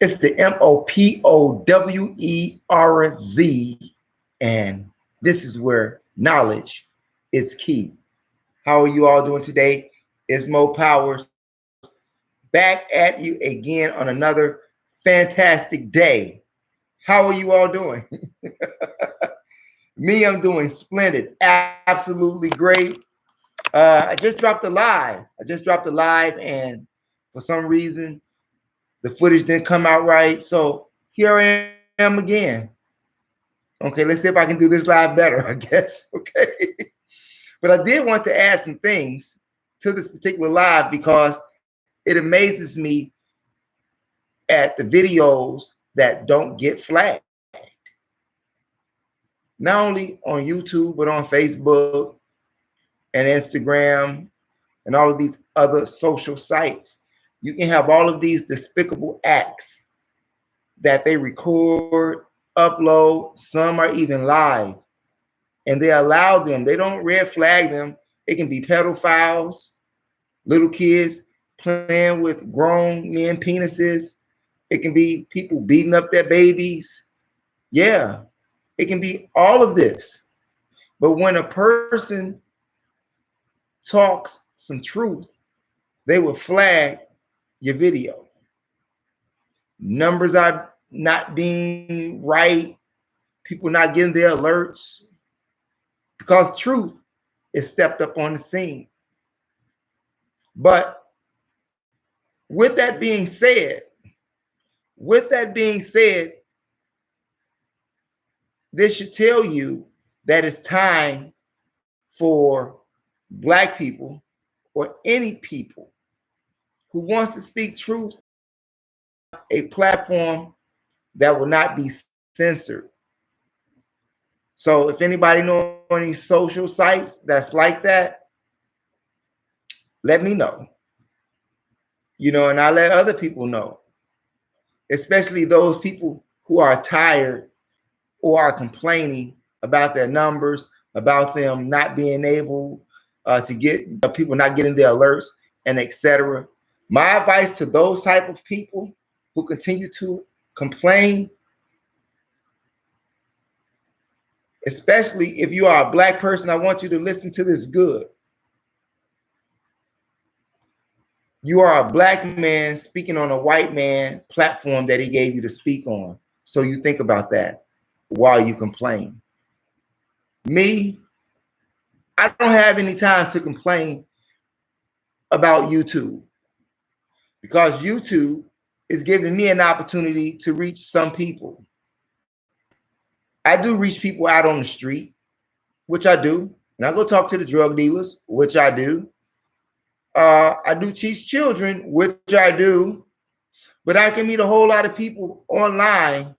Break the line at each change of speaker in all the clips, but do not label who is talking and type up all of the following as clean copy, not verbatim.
It's the MOPOWERZ, and this is where knowledge is key. How are you all doing today? It's MOPOWERZ back at you again on another fantastic day. How are you all doing? Me, I'm doing splendid, absolutely great. I just dropped a live. And for some reason, the footage didn't come out right. So here I am again. Okay, let's see if I can do this live better, I guess. Okay. But I did want to add some things to this particular live because it amazes me at the videos that don't get flagged. Not only on YouTube, but on Facebook and Instagram and all of these other social sites. You can have all of these despicable acts that they record, upload. Some are even live, and they allow them. They don't red flag them. It can be pedophiles, little kids playing with grown men penises. It can be people beating up their babies. Yeah, it can be all of this. But when a person talks some truth, they will flag your video. Numbers are not being right. People not getting their alerts because truth is stepped up on the scene. But with that being said, this should tell you that it's time for Black people or any people who wants to speak truth, a platform that will not be censored. So if anybody knows any social sites that's like that, let me know. And I'll let other people know, especially those people who are tired or are complaining about their numbers, about them not being able to get people not getting their alerts and etc. My advice to those type of people who continue to complain, especially if you are a Black person, I want you to listen to this good. You are a Black man speaking on a white man platform that he gave you to speak on. So you think about that while you complain. Me, I don't have any time to complain about YouTube because YouTube is giving me an opportunity to reach some people. I do reach people out on the street, which I do. And I go talk to the drug dealers, which I do. I do teach children, which I do. But I can meet a whole lot of people online,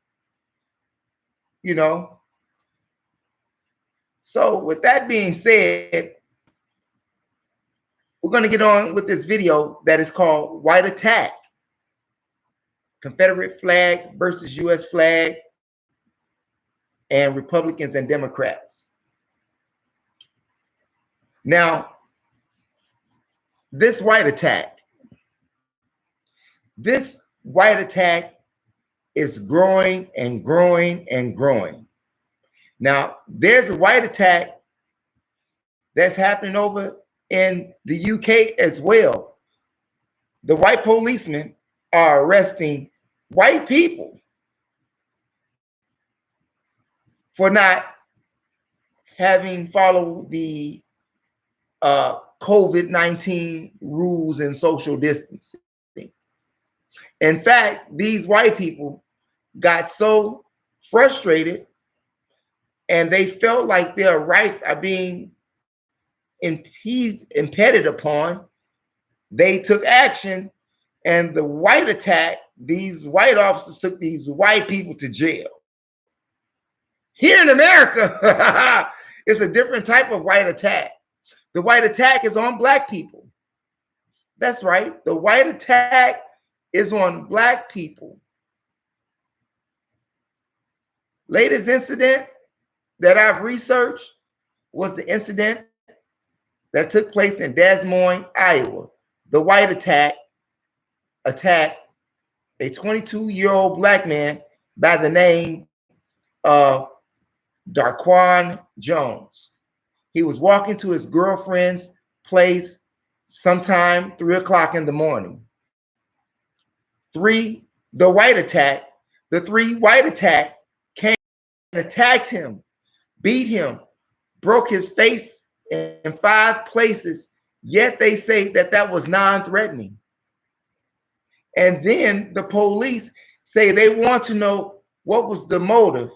So with that being said, we're going to get on with this video that is called White Attack, Confederate flag versus U.S. flag, and Republicans and Democrats. Now, this white attack is growing and growing and growing. Now, there's a white attack that's happening over in the UK as well. The white policemen are arresting white people for not having followed the COVID-19 rules and social distancing. In fact, these white people got so frustrated and they felt like their rights are being impeded upon. They took action, and the white attack, these white officers took these white people to jail. Here in America, it's a different type of white attack. The white attack is on Black people. That's right. The white attack is on Black people. Latest incident that I've researched was the incident that took place in Des Moines, Iowa. The white attacked a 22-year-old black man by the name of Darquan Jones. He was walking to his girlfriend's place sometime 3 o'clock in the morning. The three white attack came and attacked him, beat him, broke his face in 5 places, yet they say that that was non-threatening. And then the police say they want to know what was the motive.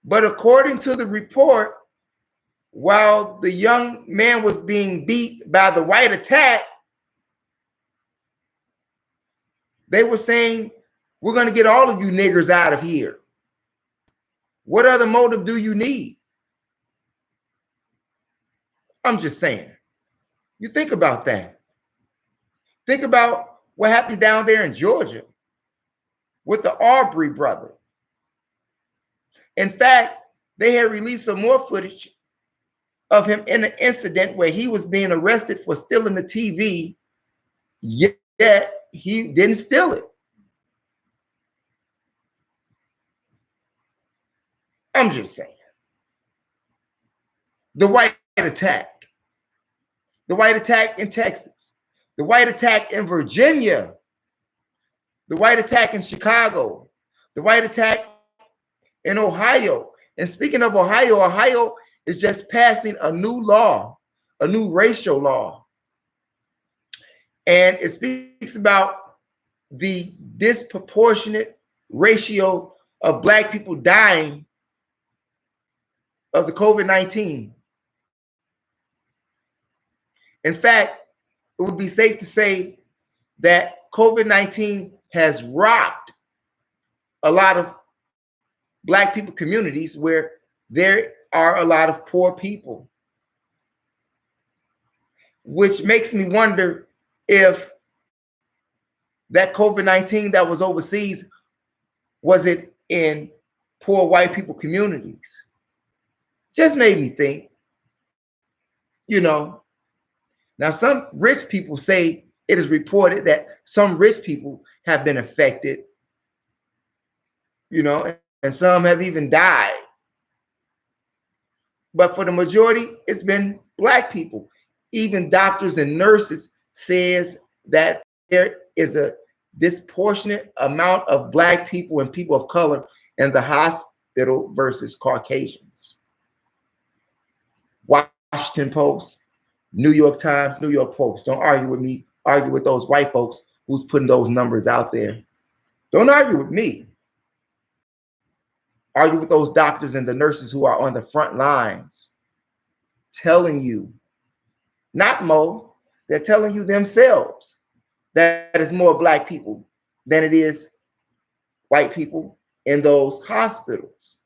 But according to the report, while the young man was being beat by the white attack, they were saying, we're going to get all of you niggers out of here. What other motive do you need? I'm just saying. You think about that. Think about what happened down there in Georgia with the Arbery brother. In fact, they had released some more footage of him in an incident where he was being arrested for stealing the TV, yet he didn't steal it. I'm just saying. The white attack. The white attack in Texas. The white attack in Virginia. The white attack in Chicago. The white attack in Ohio. And speaking of Ohio, Ohio is just passing a new law, a new racial law. And it speaks about the disproportionate ratio of black people dying of the COVID-19. In fact, it would be safe to say that COVID-19 has rocked a lot of black people communities where there are a lot of poor people, which makes me wonder if that COVID-19 that was overseas, was it in poor white people communities? Just made me think, you know. Now, some rich people say it is reported that some rich people have been affected, you know, and some have even died. But for the majority, it's been black people. Even doctors and nurses says that there is a disproportionate amount of black people and people of color in the hospital versus Caucasians. Washington Post, New York Times, New York Post. Don't argue with me. Argue with those white folks who's putting those numbers out there. Don't argue with me. Argue with those doctors and the nurses who are on the front lines telling you, not Mo, they're telling you themselves that it's more black people than it is white people in those hospitals.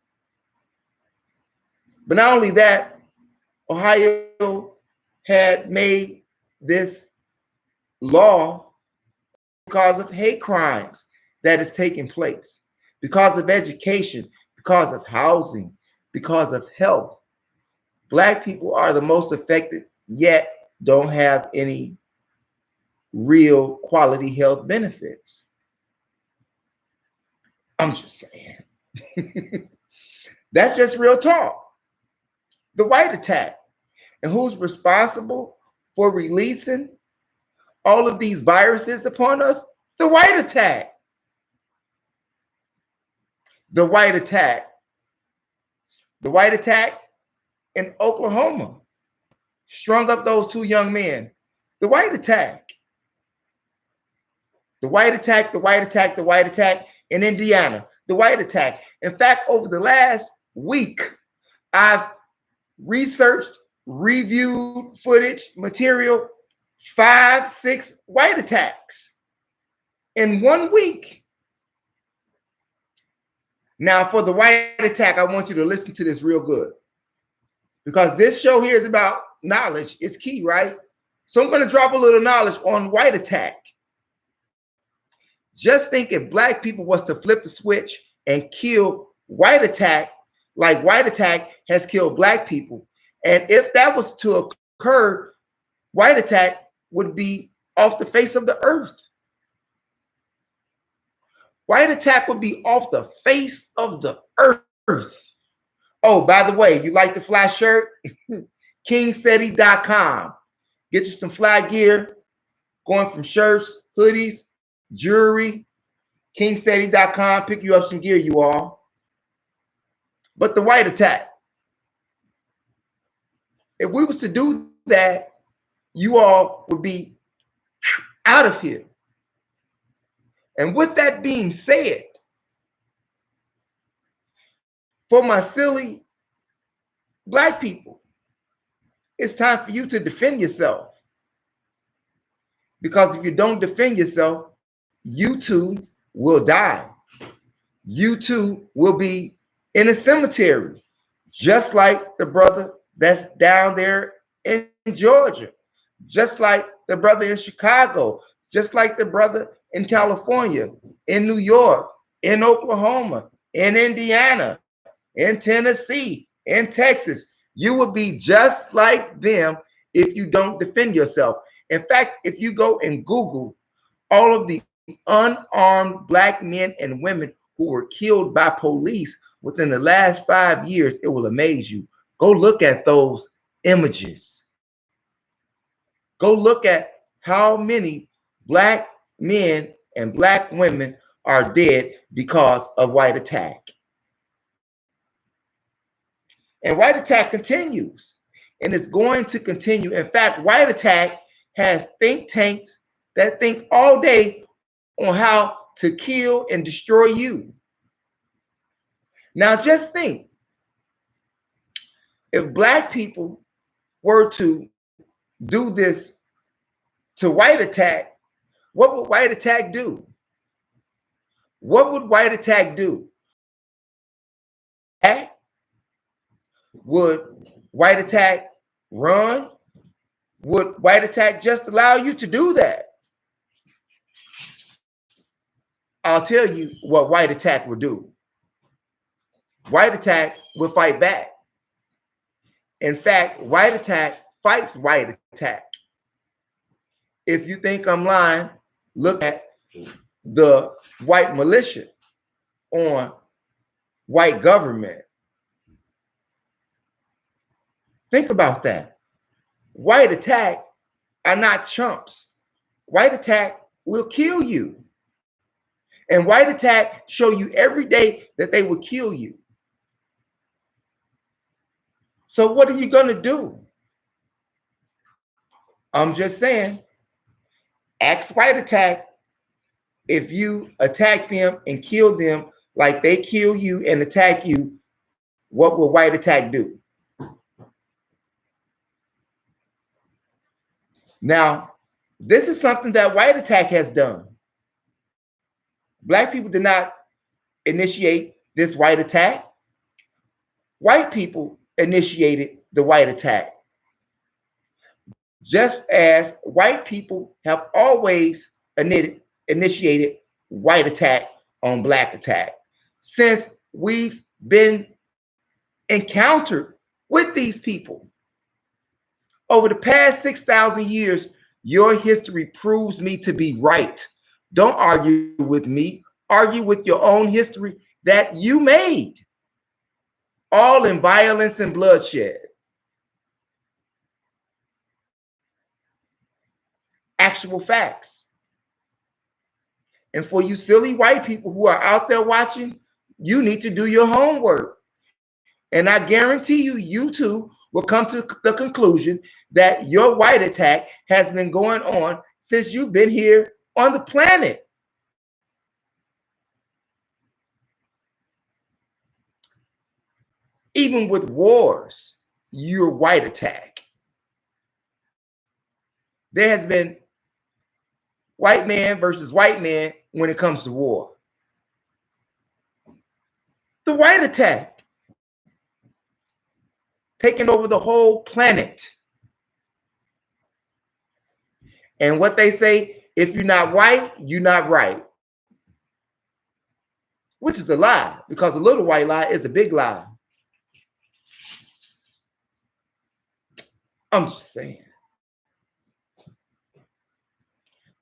But not only that, Ohio had made this law because of hate crimes that is taking place, because of education, because of housing, because of health. Black people are the most affected, yet don't have any real quality health benefits. I'm just saying. That's just real talk. The white attack. And who's responsible for releasing all of these viruses upon us? The white attack. The white attack. The white attack in Oklahoma strung up those 2 young men. The white attack. The white attack, the white attack, the white attack in Indiana. The white attack. In fact, over the last week, I've researched, reviewed footage, material, 5, 6 white attacks in 1 week. Now, for the white attack, I want you to listen to this real good, because this show here is about knowledge. It's key, right? So I'm going to drop a little knowledge on white attack. Just think if black people was to flip the switch and kill white attack, like white attack has killed black people. And if that was to occur, white attack would be off the face of the earth. White attack would be off the face of the earth. Oh, by the way, you like the fly shirt? KingSeti.com. Get you some fly gear, going from shirts, hoodies, jewelry. KingSeti.com. Pick you up some gear, you all. But the white attack. If we was to do that, you all would be out of here. And with that being said, for my silly black people, it's time for you to defend yourself. Because if you don't defend yourself, you too will die. You too will be in a cemetery, just like the brother that's down there in Georgia, just like the brother in Chicago, just like the brother in California, in New York, in Oklahoma, in Indiana, in Tennessee, in Texas. You will be just like them if you don't defend yourself. In fact, if you go and Google all of the unarmed black men and women who were killed by police within the last 5 years, it will amaze you. Go look at those images. Go look at how many black men and black women are dead because of white attack. And white attack continues, and it's going to continue. In fact, white attack has think tanks that think all day on how to kill and destroy you. Now just think, if black people were to do this to white attack, what would white attack do? What would white attack do? Would white attack run? Would white attack just allow you to do that? I'll tell you what white attack would do. White attack will fight back. In fact, white attack fights white attack. If you think I'm lying, look at the white militia on white government. Think about that. White attack are not chumps. White attack will kill you. And white attack show you every day that they will kill you. So what are you going to do? I'm just saying, ask white attack if you attack them and kill them like they kill you and attack you, what will white attack do? Now, this is something that white attack has done. Black people did not initiate this white attack. White people initiated the white attack. Just as white people have always initiated white attack on black attack. Since we've been encountered with these people. Over the past 6,000 years, your history proves me to be right. Don't argue with me. Argue with your own history that you made. All in violence and bloodshed. Actual facts. And for you silly white people who are out there watching, you need to do your homework. And I guarantee you, you too will come to the conclusion that your white attack has been going on since you've been here on the planet. Even with wars, you're white attack. There has been white man versus white man when it comes to war. The white attack taking over the whole planet. And what they say, if you're not white, you're not right. Which is a lie, because a little white lie is a big lie. I'm just saying.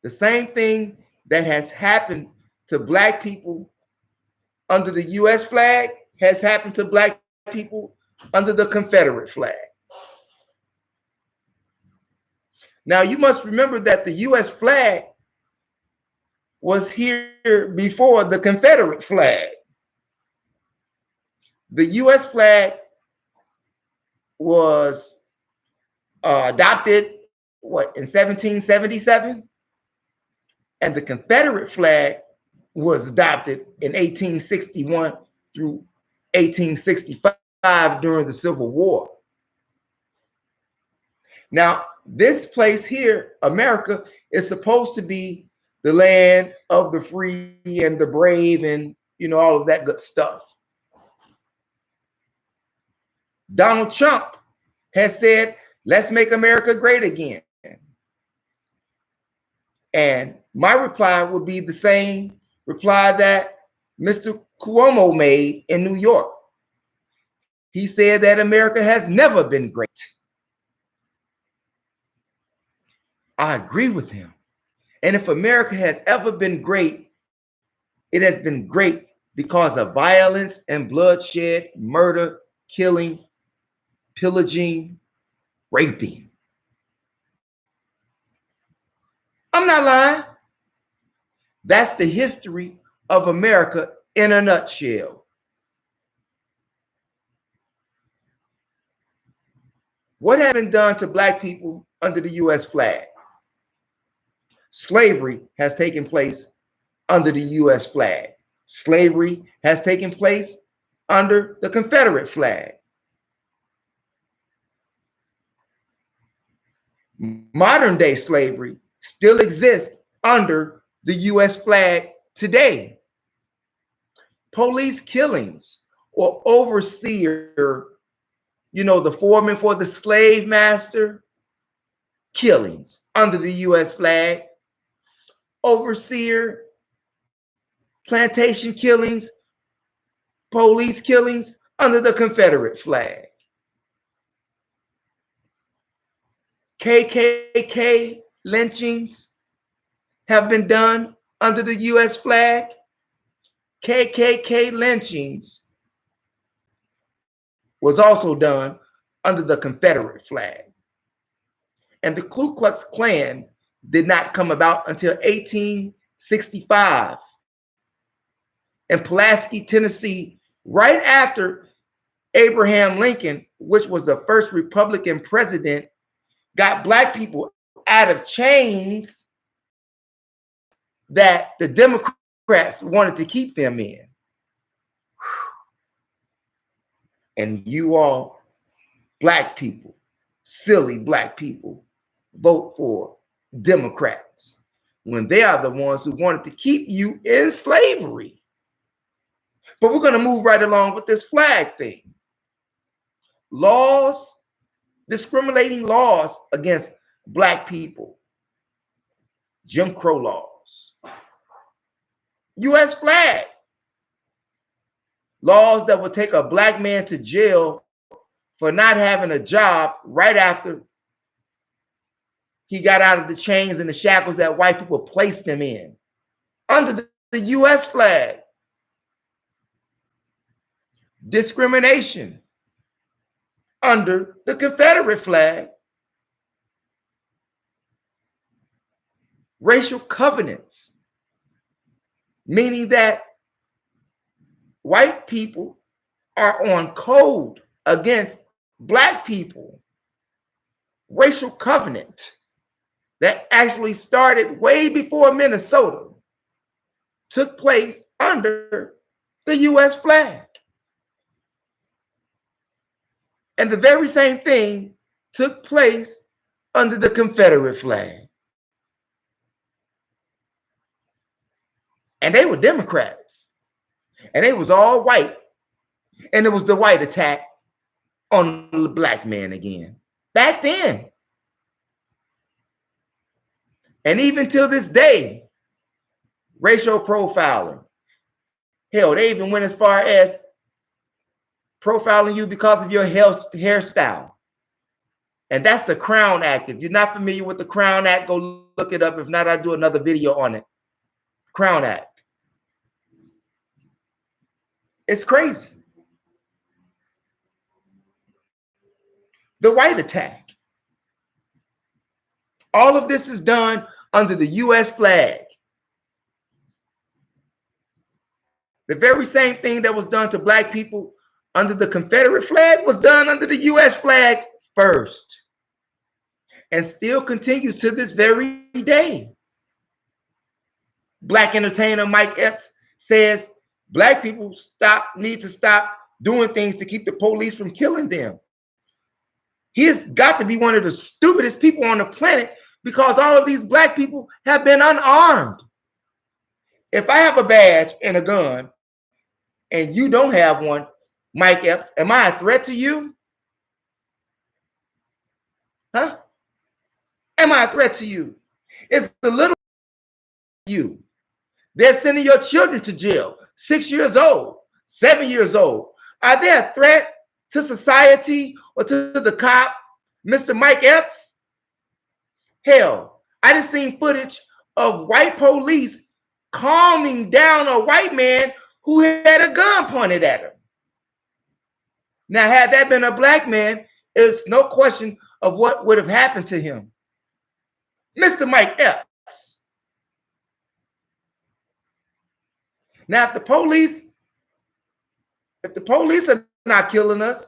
The same thing that has happened to black people under the U.S. flag has happened to black people under the Confederate flag. Now, you must remember that the U.S. flag was here before the Confederate flag. The U.S. flag was adopted, in 1777? And the Confederate flag was adopted in 1861 through 1865 during the Civil War. Now, this place here, America, is supposed to be the land of the free and the brave and, all of that good stuff. Donald Trump has said, let's make America great again. And my reply would be the same reply that Mr. Cuomo made in New York. He said that America has never been great. I agree with him. And if America has ever been great, it has been great because of violence and bloodshed, murder, killing, pillaging, raping. I'm not lying. That's the history of America in a nutshell. What has been done to black people under the U.S. flag? Slavery has taken place under the U.S. flag. Slavery has taken place under the Confederate flag. Modern day slavery still exists under the U.S. flag today. Police killings or overseer, the foreman for the slave master, killings under the U.S. flag. Overseer, plantation killings, police killings under the Confederate flag. KKK lynchings have been done under the U.S. flag. KKK lynchings was also done under the Confederate flag. And the Ku Klux Klan did not come about until 1865 in Pulaski, Tennessee, right after Abraham Lincoln, which was the first Republican president, got black people out of chains that the Democrats wanted to keep them in. And you all, black people, silly black people, vote for Democrats when they are the ones who wanted to keep you in slavery. But we're going to move right along with this flag thing. Laws, discriminating laws against black people. Jim Crow laws. U.S. flag. Laws that would take a black man to jail for not having a job right after he got out of the chains and the shackles that white people placed him in. Under the U.S. flag. Discrimination under the Confederate flag. Racial covenants, meaning that white people are on code against black people. Racial covenant that actually started way before Minnesota took place under the U.S. flag. And the very same thing took place under the Confederate flag. And they were Democrats. And they was all white. And it was the white attack on the black man again. Back then. And even till this day, racial profiling. Hell, they even went as far as profiling you because of your hairstyle. And that's the Crown Act. If you're not familiar with the Crown Act, go look it up. If not, I'll do another video on it. Crown Act. It's crazy. The white attack. All of this is done under the U.S. flag. The very same thing that was done to black people under the Confederate flag was done under the U.S. flag first, and still continues to this very day. Black entertainer Mike Epps says black people need to stop doing things to keep the police from killing them. He has got to be one of the stupidest people on the planet, because all of these black people have been unarmed. If I have a badge and a gun and you don't have one, Mike Epps, am I a threat to you? Huh? Am I a threat to you? It's the little you. They're sending your children to jail, 6 years old, 7 years old. Are they a threat to society or to the cop, Mr. Mike Epps? Hell, I done seen footage of white police calming down a white man who had a gun pointed at him. Now, had that been a black man, it's no question of what would have happened to him. Mr. Mike Epps. Now, if the police are not killing us,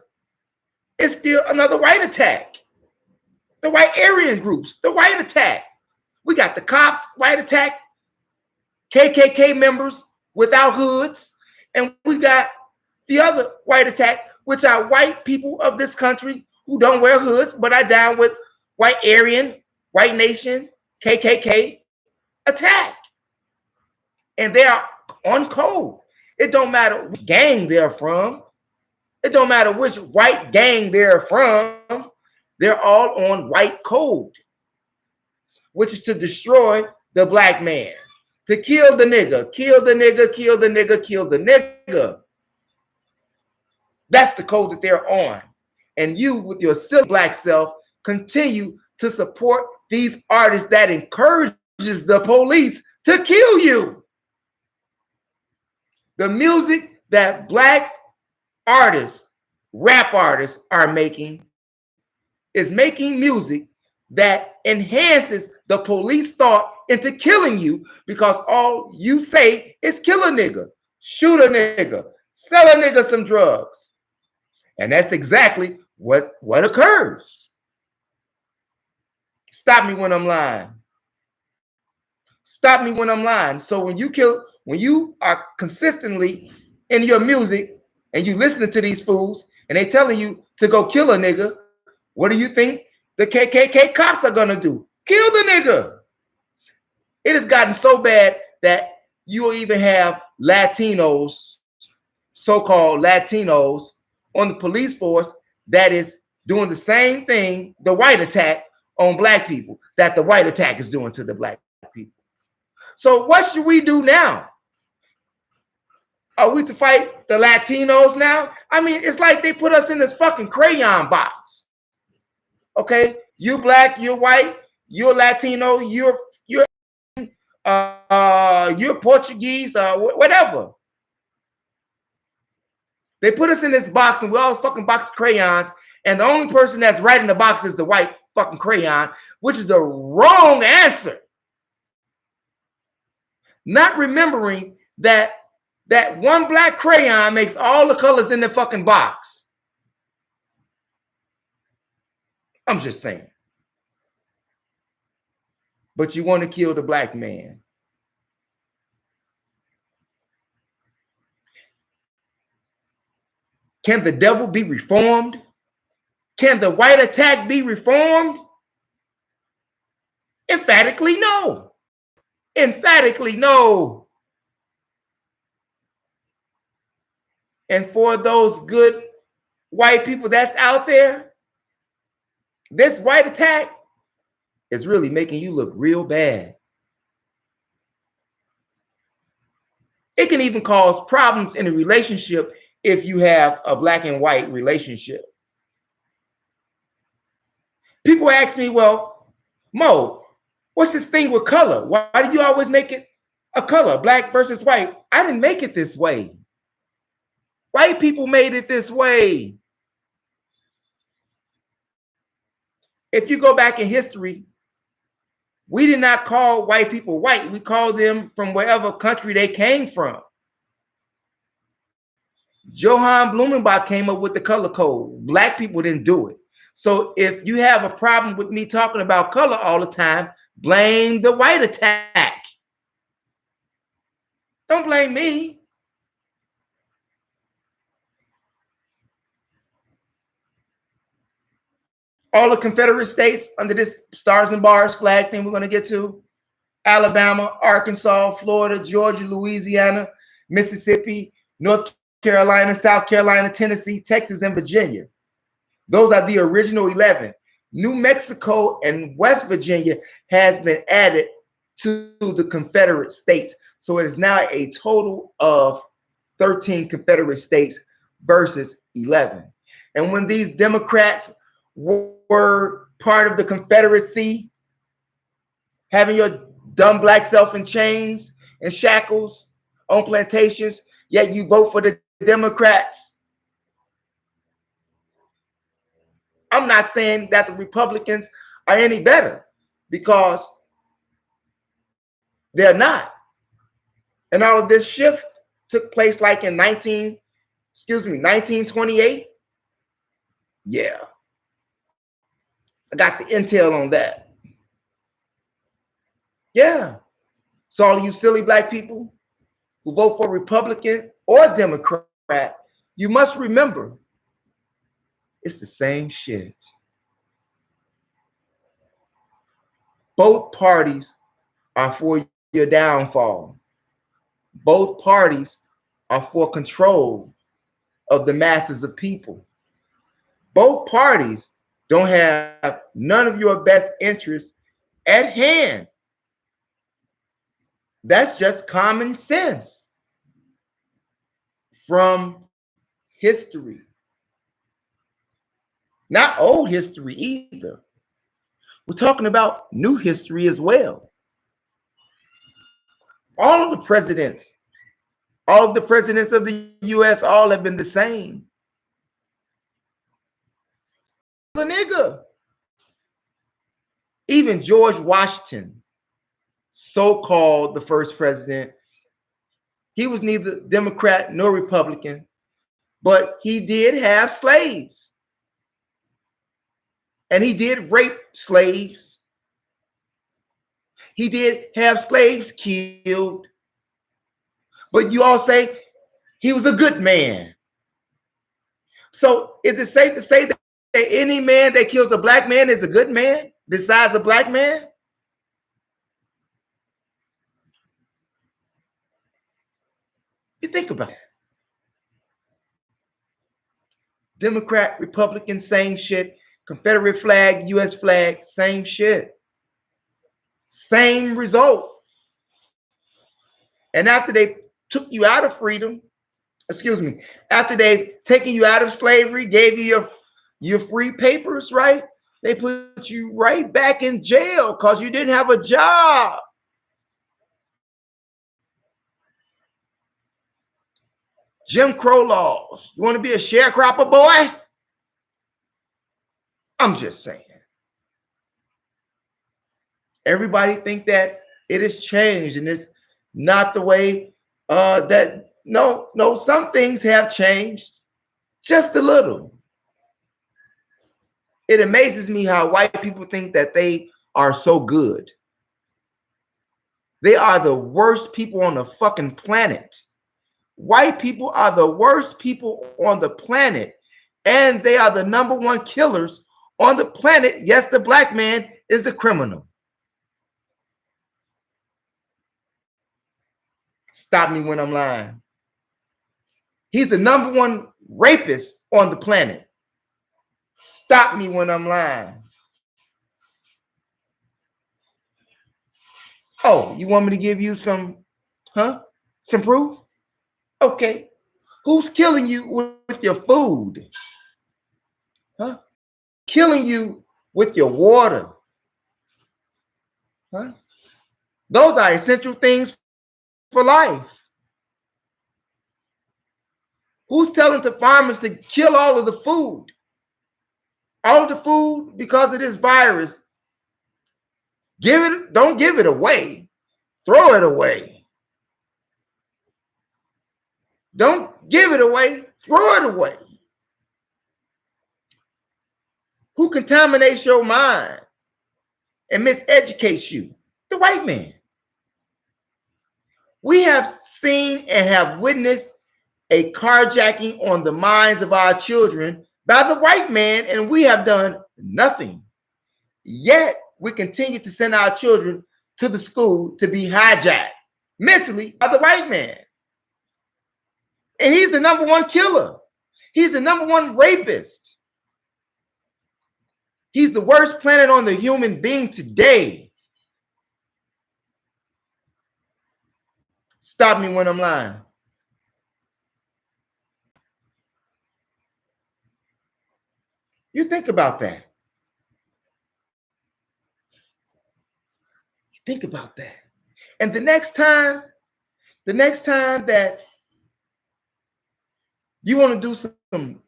it's still another white attack. The white Aryan groups, the white attack. We got the cops, white attack, KKK members without hoods, and we got the other white attack, which are white people of this country who don't wear hoods, but are down with white Aryan, white nation, KKK attack. And they are on code. It don't matter which gang they're from. It don't matter which white gang they're from. They're all on white code, which is to destroy the black man, to kill the nigga, kill the nigga, kill the nigga, kill the nigga. That's the code that they're on. And you, with your silly black self, continue to support these artists that encourages the police to kill you. The music that black artists, rap artists are making is making music that enhances the police thought into killing you, because all you say is kill a nigga, shoot a nigga, sell a nigga some drugs. And that's exactly what occurs. Stop me when I'm lying. Stop me when I'm lying. So when you are consistently in your music and you listening to these fools and they telling you to go kill a nigga, what do you think the KKK cops are gonna do? Kill the nigga. It has gotten so bad that you will even have Latinos, so-called Latinos, on the police force that is doing the same thing, the white attack on black people, that the white attack is doing to the black people. So what should we do now? Are we to fight the Latinos now? I mean, it's like they put us in this fucking crayon box. Okay, you black, you're white, you're Latino, you're Portuguese, whatever. They put us in this box and we're all fucking box of crayons, and the only person that's right in the box is the white fucking crayon, which is the wrong answer. Not remembering that one black crayon makes all the colors in the fucking box. I'm just saying. But you want to kill the black man. Can the devil be reformed? Can the white attack be reformed? Emphatically no. Emphatically no. And for those good white people that's out there, this white attack is really making you look real bad. It can even cause problems in a relationship if you have a black and white relationship. People ask me, well, Mo, what's this thing with color? Why do you always make it a color, black versus white? I didn't make it this way. White people made it this way. If you go back in history, we did not call white people white. We called them from wherever country they came from. Johann Blumenbach came up with the color code. Black people didn't do it. So if you have a problem with me talking about color all the time, blame the white attack. Don't blame me. All the Confederate states under this stars and bars flag thing we're going to get to: Alabama, Arkansas, Florida, Georgia, Louisiana, Mississippi, North Carolina, South Carolina, Tennessee, Texas, and Virginia. Those are the original 11. New Mexico and West Virginia has been added to the Confederate States. So it is now a total of 13 Confederate states versus 11. And when these Democrats were part of the Confederacy, having your dumb black self in chains and shackles on plantations, yet you vote for the Democrats. I'm not saying that the Republicans are any better, because they're not. And all of this shift took place like in 1928. Yeah. I got the intel on that. Yeah. So all of you silly black people who vote for Republican or Democrat, you must remember it's the same shit. Both parties are for your downfall. Both parties are for control of the masses of people. Both parties don't have none of your best interests at hand. That's just common sense from history. Not old history either. We're talking about new history as well. All of the presidents of the US, all have been the same. The nigga. Even George Washington, so-called the first president, he was neither Democrat nor Republican, but he did have slaves. And he did rape slaves. He did have slaves killed. But you all say he was a good man. So is it safe to say that any man that kills a black man is a good man besides a black man? You think about it. Democrat, Republican, same shit. Confederate flag, US flag, same shit. Same result. And after they took you out of freedom, after they've taken you out of slavery, gave you your free papers, right? They put you right back in jail because you didn't have a job. Jim Crow laws. You want to be a sharecropper, boy? I'm just saying. Everybody think that it has changed and it's not the way that, no, some things have changed just a little. It amazes me how white people think that they are so good. They are the worst people on the fucking planet. White people are the worst people on the planet, and they are the #1 killers on the planet. Yes, the black man is the criminal. Stop me when I'm lying. He's the #1 rapist on the planet. Stop me when I'm lying. Oh, you want me to give you some proof? Okay. Who's killing you with your food? Huh? Killing you with your water? Huh? Those are essential things for life. Who's telling the farmers to kill all of the food? All of the food because of this virus. Don't give it away. Throw it away. Don't give it away. Throw it away. Who contaminates your mind and miseducates you? The white man. We have seen and have witnessed a carjacking on the minds of our children by the white man, and we have done nothing. Yet we continue to send our children to the school to be hijacked mentally by the white man. And he's the #1 killer. He's the #1 rapist. He's the worst planet on the human being today. Stop me when I'm lying. You think about that. Think about that. And the next time that you want to do some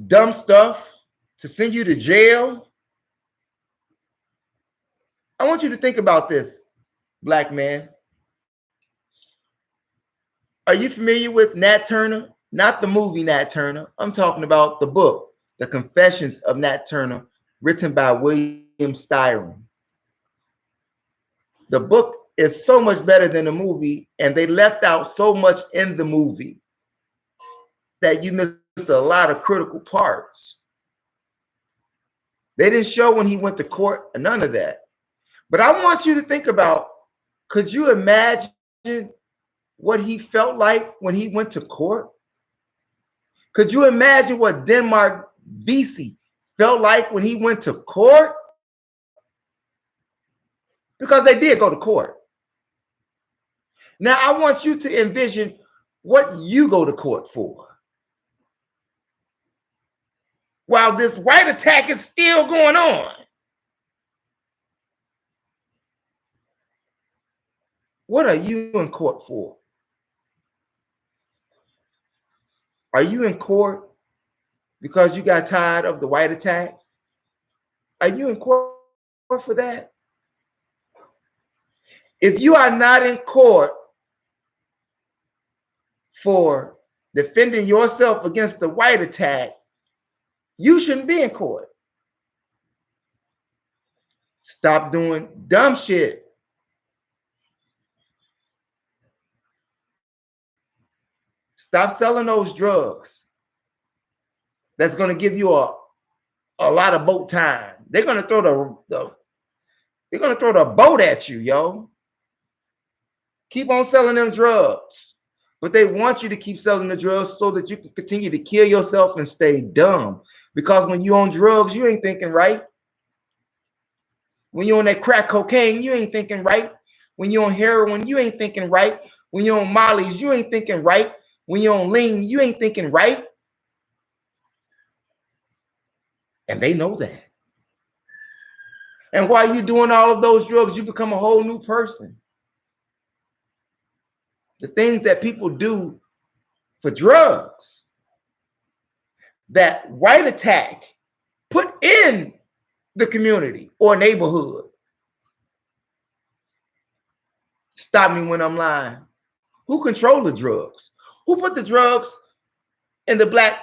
dumb stuff to send you to jail, I want you to think about this, black man. Are you familiar with Nat Turner? Not the movie Nat Turner. I'm talking about the book, The Confessions of Nat Turner, written by William Styron. The book is so much better than the movie, and they left out so much in the movie that you missed a lot of critical parts. They didn't show when he went to court, none of that. But I want you to think about, could you imagine what he felt like when he went to court? Could you imagine what Denmark Vesey felt like when he went to court? Because they did go to court. Now, I want you to envision what you go to court for. While this white attack is still going on. What are you in court for? Are you in court because you got tired of the white attack? Are you in court for that? If you are not in court for defending yourself against the white attack, you shouldn't be in court. Stop doing dumb shit. Stop selling those drugs. That's going to give you a lot of boat time. They're going to throw the boat at you, yo. Keep on selling them drugs. But they want you to keep selling the drugs so that you can continue to kill yourself and stay dumb. Because when you're on drugs, you ain't thinking right. When you're on that crack cocaine, you ain't thinking right. When you're on heroin, you ain't thinking right. When you're on mollies, you ain't thinking right. When you're on lean, you ain't thinking right. And they know that. And while you're doing all of those drugs, you become a whole new person. The things that people do for drugs, that white attack put in the community or neighborhood. Stop me when I'm lying. Who controlled the drugs? Who put the drugs in the black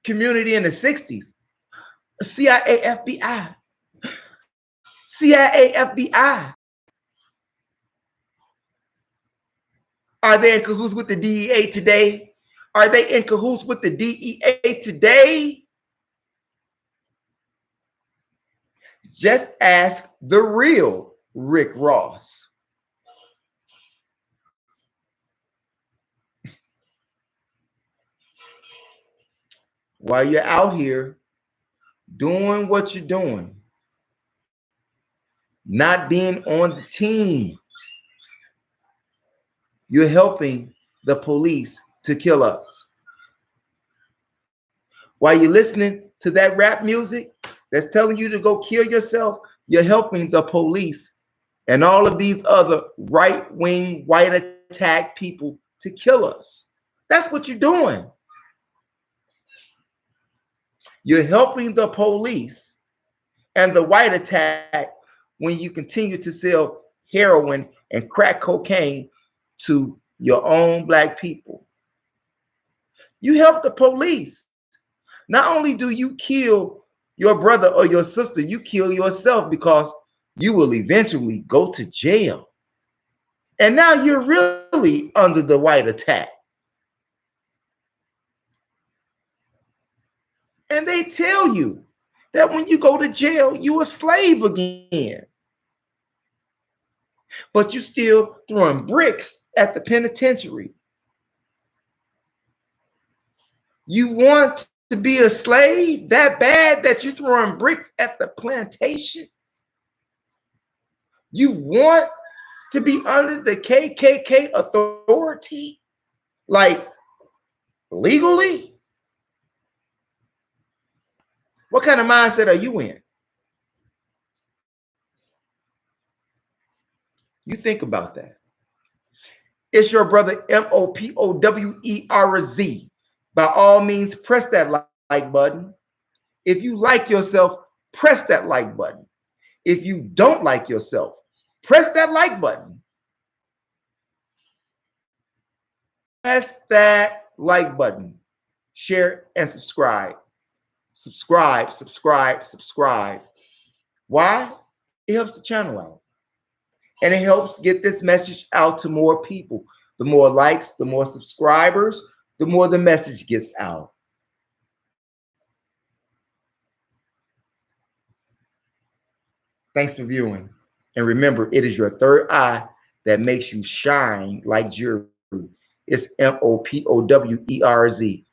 community in the 60s? CIA, FBI. CIA, FBI. Are they in cahoots with the DEA today? Are they in cahoots with the DEA today? Just ask the real Rick Ross. While you're out here doing what you're doing, not being on the team, you're helping the police to kill us. While you're listening to that rap music that's telling you to go kill yourself, you're helping the police and all of these other right-wing, white attack people to kill us. That's what you're doing. You're helping the police and the white attack when you continue to sell heroin and crack cocaine to your own black people. You help the police. Not only do you kill your brother or your sister, you kill yourself because you will eventually go to jail. And now you're really under the white attack. And they tell you that when you go to jail, you're a slave again. But you're still throwing bricks at the penitentiary. You want to be a slave that bad that you're throwing bricks at the plantation? You want to be under the KKK authority, like legally? What kind of mindset are you in? You think about that. It's your brother MOPOWERZ. By all means, press that like button. If you like yourself, press that like button. If you don't like yourself, press that like button. Press that like button. Share and subscribe. Subscribe, subscribe, subscribe. Why? It helps the channel out. And it helps get this message out to more people. The more likes, the more subscribers, the more the message gets out. Thanks for viewing. And remember, it is your third eye that makes you shine like jewelry. It's MOPOWERZ.